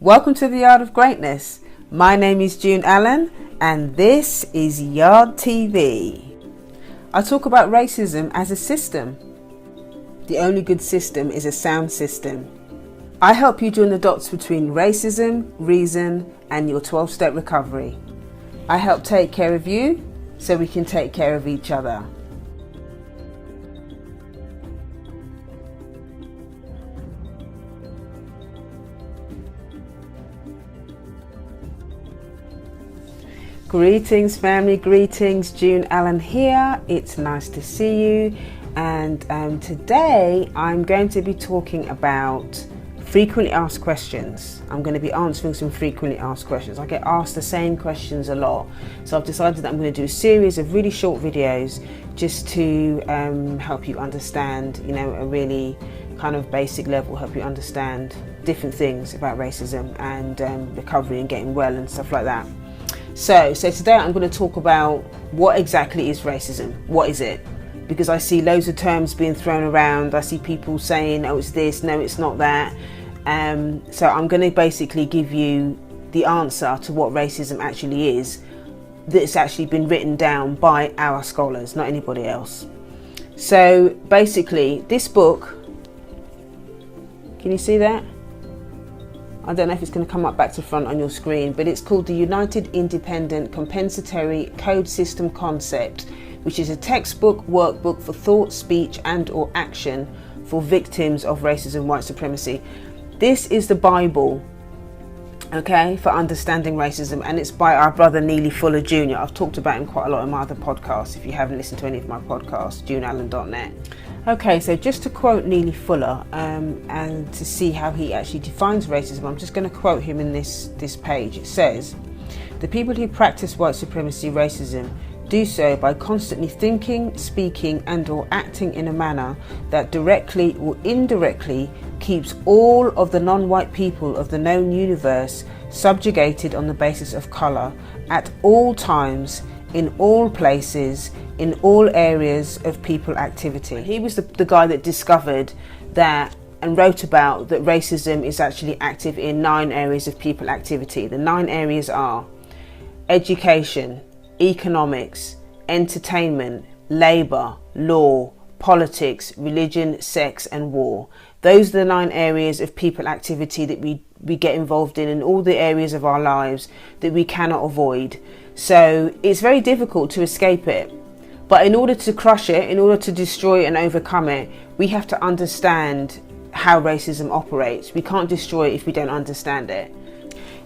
Welcome to the Yard of Greatness. My name is June Allen and this is Yard TV. I talk about racism as a system. The only good system is a sound system. I help you join the dots between racism, reason and your 12-step recovery. I help take care of you so we can take care of each other. Greetings family, greetings, June Allen here. It's nice to see you, and today I'm going to be talking about frequently asked questions. I'm going to be answering some frequently asked questions. I get asked the same questions a lot, so I've decided that I'm going to do a series of really short videos just to help you understand, a really kind of basic level, help you understand different things about racism and recovery and getting well and stuff like that. So today I'm going to talk about what exactly is racism. What is it? Because I see loads of terms being thrown around. I see people saying, oh, it's this, no, it's not that. So I'm going to basically give you the answer to what racism actually is, that's actually been written down by our scholars, not anybody else. So basically, this book, can you see that? I don't know if it's going to come up back to front on your screen, but it's called the United Independent Compensatory Code System Concept, which is a textbook workbook for thought, speech and or action for victims of racism, white supremacy. This is the Bible, okay, for understanding racism, and it's by our brother Neely Fuller Jr. I've talked about him quite a lot in my other podcasts. If you haven't listened to any of my podcasts, juneallen.net. Okay, so just to quote Neely Fuller and to see how he actually defines racism, I'm just going to quote him in this page. It says, "The people who practice white supremacy racism do so by constantly thinking, speaking and or acting in a manner that directly or indirectly keeps all of the non-white people of the known universe subjugated on the basis of colour at all times, in all places, in all areas of people activity." He was the guy that discovered that and wrote about that racism is actually active in 9 areas of people activity. The 9 areas are education, economics, entertainment, labour, law, politics, religion, sex and war. Those are the 9 areas of people activity that we get involved in all the areas of our lives that we cannot avoid. So it's very difficult to escape it. But in order to crush it, in order to destroy it and overcome it, we have to understand how racism operates. We can't destroy it if we don't understand it.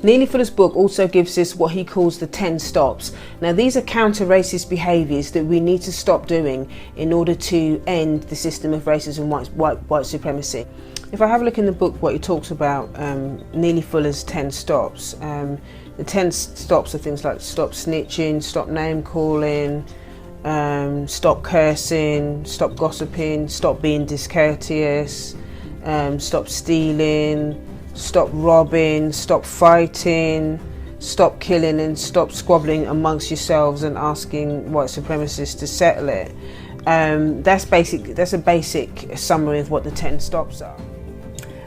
Neely Fuller's book also gives us what he calls the 10 stops. Now these are counter-racist behaviours that we need to stop doing in order to end the system of racism, white supremacy. If I have a look in the book, what he talks about, Neely Fuller's 10 stops. The 10 stops are things like stop snitching, stop name calling, stop cursing, stop gossiping, stop being discourteous, stop stealing, stop robbing, stop fighting, stop killing and stop squabbling amongst yourselves and asking white supremacists to settle it. That's a basic summary of what the 10 stops are.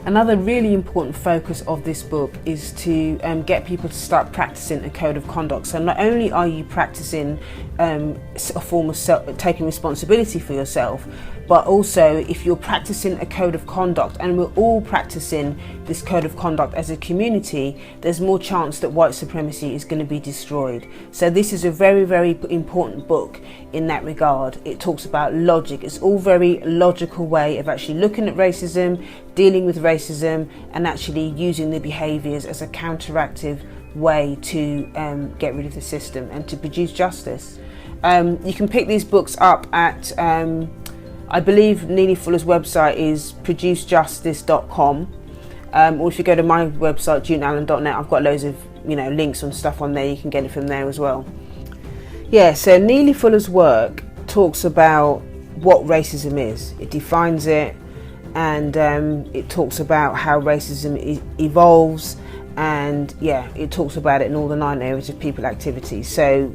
Another really important focus of this book is to get people to start practicing a code of conduct. So not only are you practicing a form of taking responsibility for yourself, but also if you're practicing a code of conduct, and we're all practicing this code of conduct as a community, there's more chance that white supremacy is going to be destroyed. So this is a very, very important book in that regard. It talks about logic. It's all very logical way of actually looking at racism, dealing with racism, and actually using the behaviours as a counteractive way to get rid of the system and to produce justice. You can pick these books up at I believe Neely Fuller's website is producejustice.com, or if you go to my website juneallen.net, I've got loads of links and stuff on there. You can get it from there as well. Yeah, so Neely Fuller's work talks about what racism is. It defines it, and it talks about how racism evolves, and yeah, it talks about it in all the 9 areas of people activity. So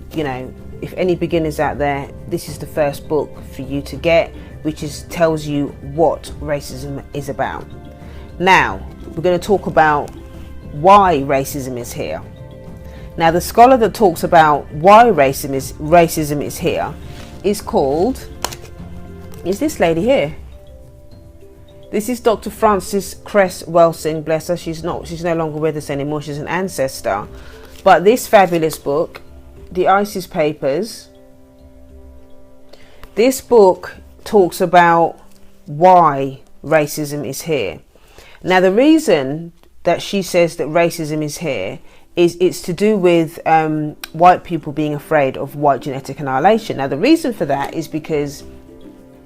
if any beginners out there, this is the first book for you to get, which tells you what racism is about. Now we're going to talk about why racism is here. Now, the scholar that talks about why racism is here is called, is this lady here. This is Dr. Frances Cress Welsing, bless her. She's no longer with us anymore. She's an ancestor. But this fabulous book, The ISIS Papers, this book talks about why racism is here. Now, the reason that she says that racism is here is it's to do with white people being afraid of white genetic annihilation. Now, the reason for that is because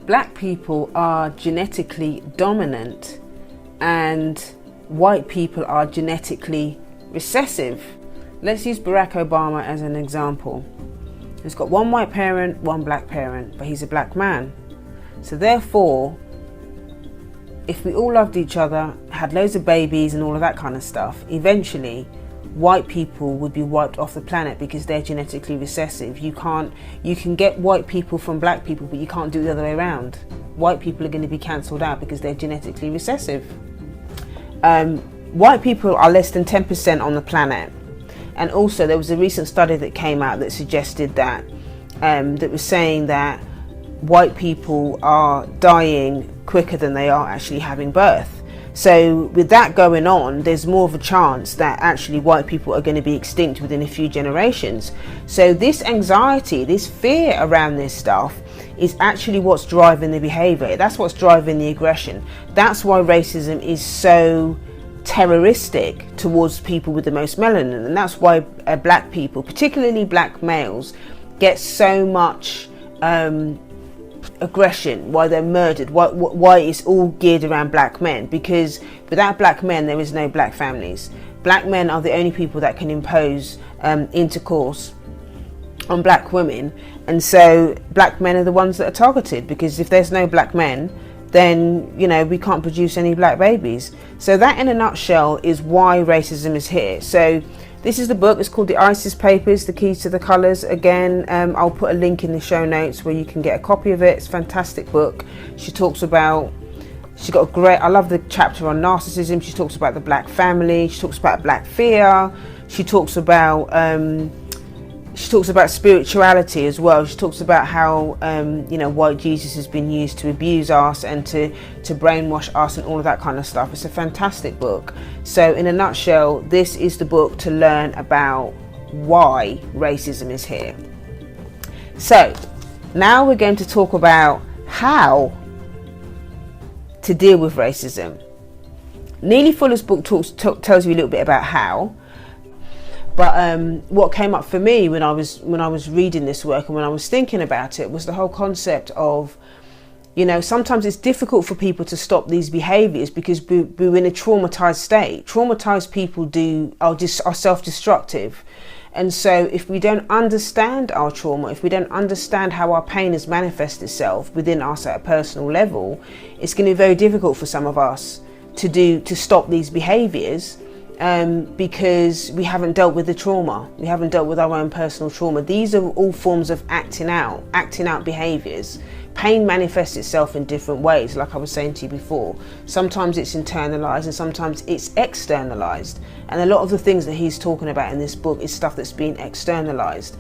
black people are genetically dominant and white people are genetically recessive. Let's use Barack Obama as an example. He's got one white parent, one black parent, but he's a black man. So therefore, if we all loved each other, had loads of babies and all of that kind of stuff, eventually white people would be wiped off the planet because they're genetically recessive. You can get white people from black people, but you can't do it the other way around. White people are going to be cancelled out because they're genetically recessive. White people are less than 10% on the planet. And also there was a recent study that came out that suggested that, that was saying that white people are dying quicker than they are actually having birth. So with that going on, there's more of a chance that actually white people are going to be extinct within a few generations. So this anxiety, this fear around this stuff is actually what's driving the behavior. That's what's driving the aggression. That's why racism is so terroristic towards people with the most melanin. And that's why black people, particularly black males, get so much aggression, why they're murdered, why it's all geared around black men, because without black men there is no black families. Black men are the only people that can impose intercourse on black women, and so black men are the ones that are targeted, because if there's no black men, then we can't produce any black babies. So that in a nutshell is why racism is here. So this is the book. It's called The ISIS Papers, The Keys to the Colours. Again, I'll put a link in the show notes where you can get a copy of it. It's a fantastic book. She talks about, I love the chapter on narcissism. She talks about the black family. She talks about black fear. She talks about spirituality as well. She talks about how white Jesus has been used to abuse us and to brainwash us and all of that kind of stuff. It's a fantastic book. So in a nutshell, this is the book to learn about why racism is here. So now we're going to talk about how to deal with racism. Neely Fuller's book tells you a little bit about how. But what came up for me when I was reading this work and when I was thinking about it was the whole concept of, sometimes it's difficult for people to stop these behaviours because we're in a traumatised state. Traumatised people are self-destructive. And so if we don't understand our trauma, if we don't understand how our pain has manifested itself within us at a personal level, it's going to be very difficult for some of us to stop these behaviours. Because we haven't dealt with the trauma. We haven't dealt with our own personal trauma. These are all forms of acting out behaviours. Pain manifests itself in different ways, like I was saying to you before. Sometimes it's internalised and sometimes it's externalised. And a lot of the things that he's talking about in this book is stuff that's been externalised.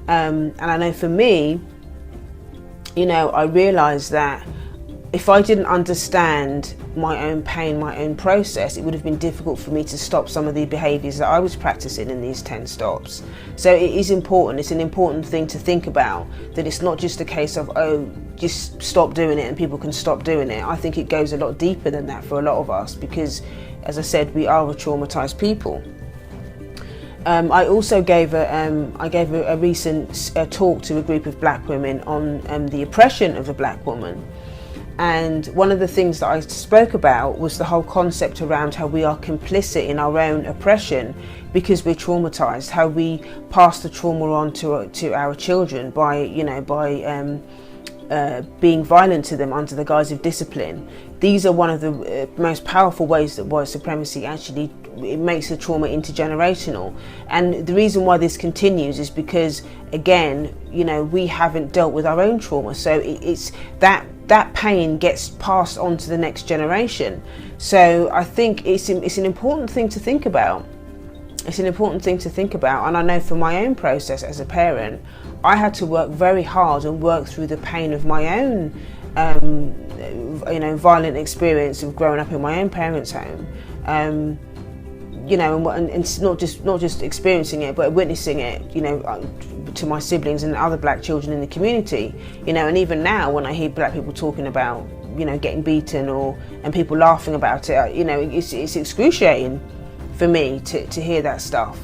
And I know for me, I realised that if I didn't understand my own pain, my own process, it would have been difficult for me to stop some of the behaviours that I was practicing in these 10 stops. So it is important. It's an important thing to think about, that it's not just a case of, just stop doing it and people can stop doing it. I think it goes a lot deeper than that for a lot of us because, as I said, we are a traumatised people. I also gave a recent talk to a group of black women on the oppression of a black woman. And one of the things that I spoke about was the whole concept around how we are complicit in our own oppression because we're traumatized, how we pass the trauma on to our children by being violent to them under the guise of discipline. These are one of the most powerful ways that white supremacy actually it makes the trauma intergenerational. And the reason why this continues is because, again, we haven't dealt with our own trauma. So it's that pain gets passed on to the next generation. So I think it's an important thing to think about. it's an important thing to think about. And I know for my own process as a parent, I had to work very hard and work through the pain of my own violent experience of growing up in my own parents' home, and not just experiencing it, but witnessing it, to my siblings and other black children in the community, and even now when I hear black people talking about, getting beaten and people laughing about it, it's excruciating for me to hear that stuff,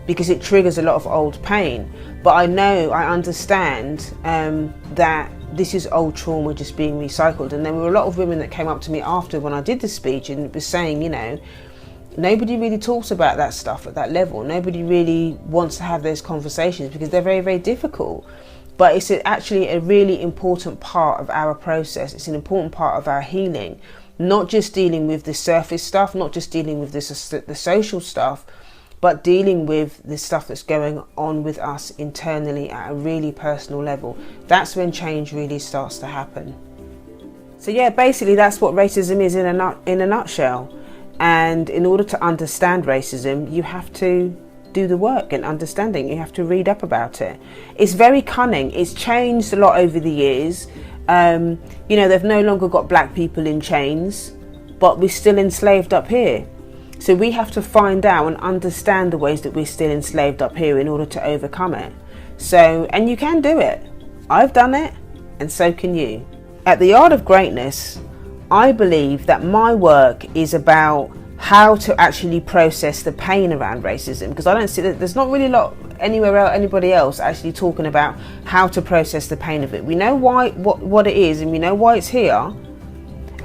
because it triggers a lot of old pain. But I understand that this is old trauma just being recycled. And there were a lot of women that came up to me after when I did the speech and was saying, nobody really talks about that stuff at that level. Nobody really wants to have those conversations because they're very, very difficult. But it's actually a really important part of our process. It's an important part of our healing. Not just dealing with the surface stuff, not just dealing with the social stuff, but dealing with the stuff that's going on with us internally at a really personal level. That's when change really starts to happen. So yeah, basically that's what racism is in a nutshell. And in order to understand racism, you have to do the work and understanding. You have to read up about it. It's very cunning. It's changed a lot over the years. They've no longer got black people in chains, but we're still enslaved up here. So we have to find out and understand the ways that we're still enslaved up here in order to overcome it. And you can do it. I've done it, and so can you. At the Art of Greatness, I believe that my work is about how to actually process the pain around racism, because I don't see that there's not really a lot anybody else actually talking about how to process the pain of it. We know what it is, and we know why it's here.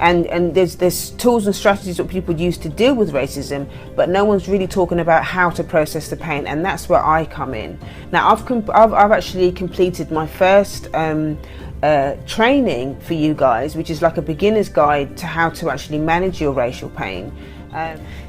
And there's tools and strategies that people use to deal with racism, but no one's really talking about how to process the pain, and that's where I come in. Now I've actually completed my first training for you guys, which is like a beginner's guide to how to actually manage your racial pain.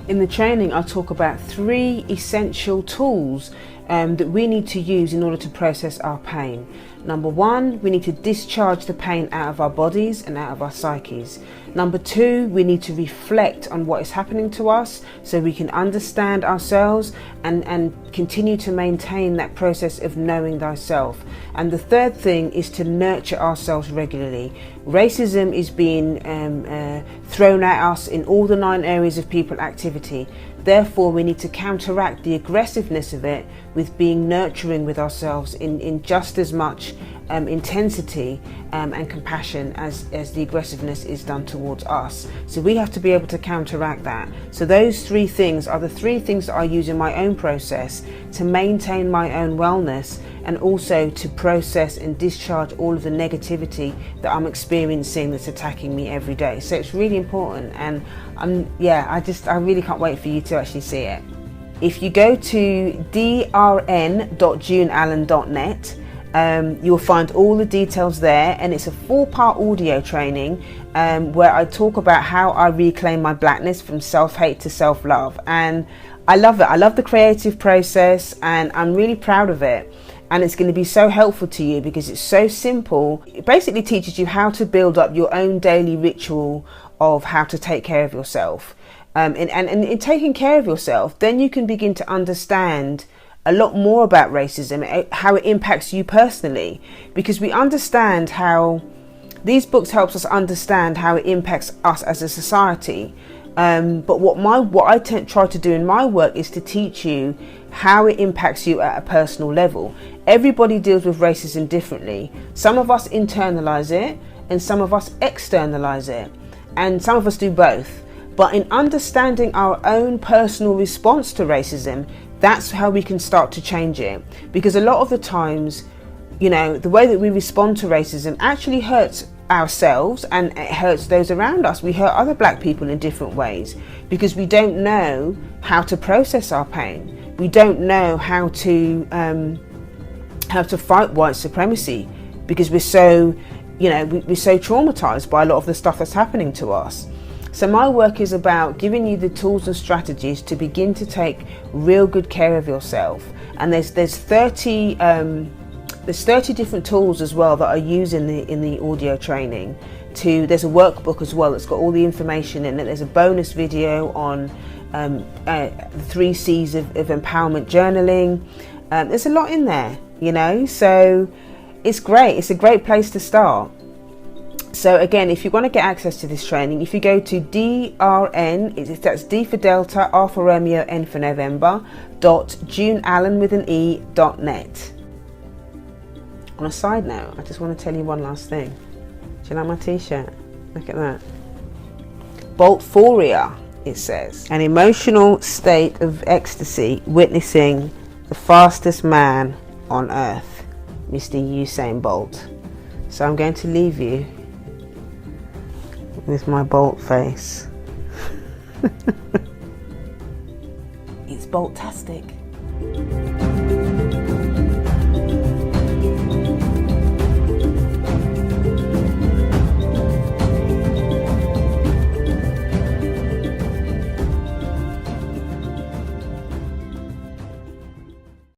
In the training, I talk about 3 essential tools that we need to use in order to process our pain. Number 1, we need to discharge the pain out of our bodies and out of our psyches. Number 2, we need to reflect on what is happening to us so we can understand ourselves and continue to maintain that process of knowing thyself. And the third thing is to nurture ourselves regularly. Racism is being thrown at us in all the 9 areas of people activity. Therefore, we need to counteract the aggressiveness of it with being nurturing with ourselves in just as much intensity and compassion as the aggressiveness is done towards us. So we have to be able to counteract that. So those 3 things are the 3 things that I use in my own process to maintain my own wellness, and also to process and discharge all of the negativity that I'm experiencing that's attacking me every day. So it's really important, and I really can't wait for you to actually see it. If you go to drn.juneallen.net, you'll find all the details there, and it's a 4-part audio training where I talk about how I reclaim my blackness from self-hate to self-love. And I love it. I love the creative process, and I'm really proud of it. And it's going to be so helpful to you because it's so simple. It basically teaches you how to build up your own daily ritual of how to take care of yourself. And in taking care of yourself, then you can begin to understand a lot more about racism, how it impacts you personally, because we understand how these books helps us understand how it impacts us as a society. But what I try to do in my work is to teach you how it impacts you at a personal level. Everybody deals with racism differently. Some of us internalize it, and some of us externalize it, and some of us do both. But in understanding our own personal response to racism, that's how we can start to change it. Because a lot of the times, the way that we respond to racism actually hurts ourselves, and it hurts those around us. We hurt other black people in different ways because we don't know how to process our pain. We don't know how to fight white supremacy because we're so traumatized by a lot of the stuff that's happening to us. So my work is about giving you the tools and strategies to begin to take real good care of yourself. And there's 30 different tools as well that I use in the audio training. There's a workbook as well that's got all the information in it. There's a bonus video on the 3 C's of empowerment journaling. There's a lot in there, you know, so it's great. It's a great place to start. So again, if you want to get access to this training, if you go to DRN, that's D for Delta, R for Romeo, N for November, .juneallen.net. On a side note, I just want to tell you one last thing. Do you like my t-shirt? Look at that. Boltphoria, it says. An emotional state of ecstasy witnessing the fastest man on earth, Mr. Usain Bolt. So I'm going to leave you with my Bolt face. It's Boltastic.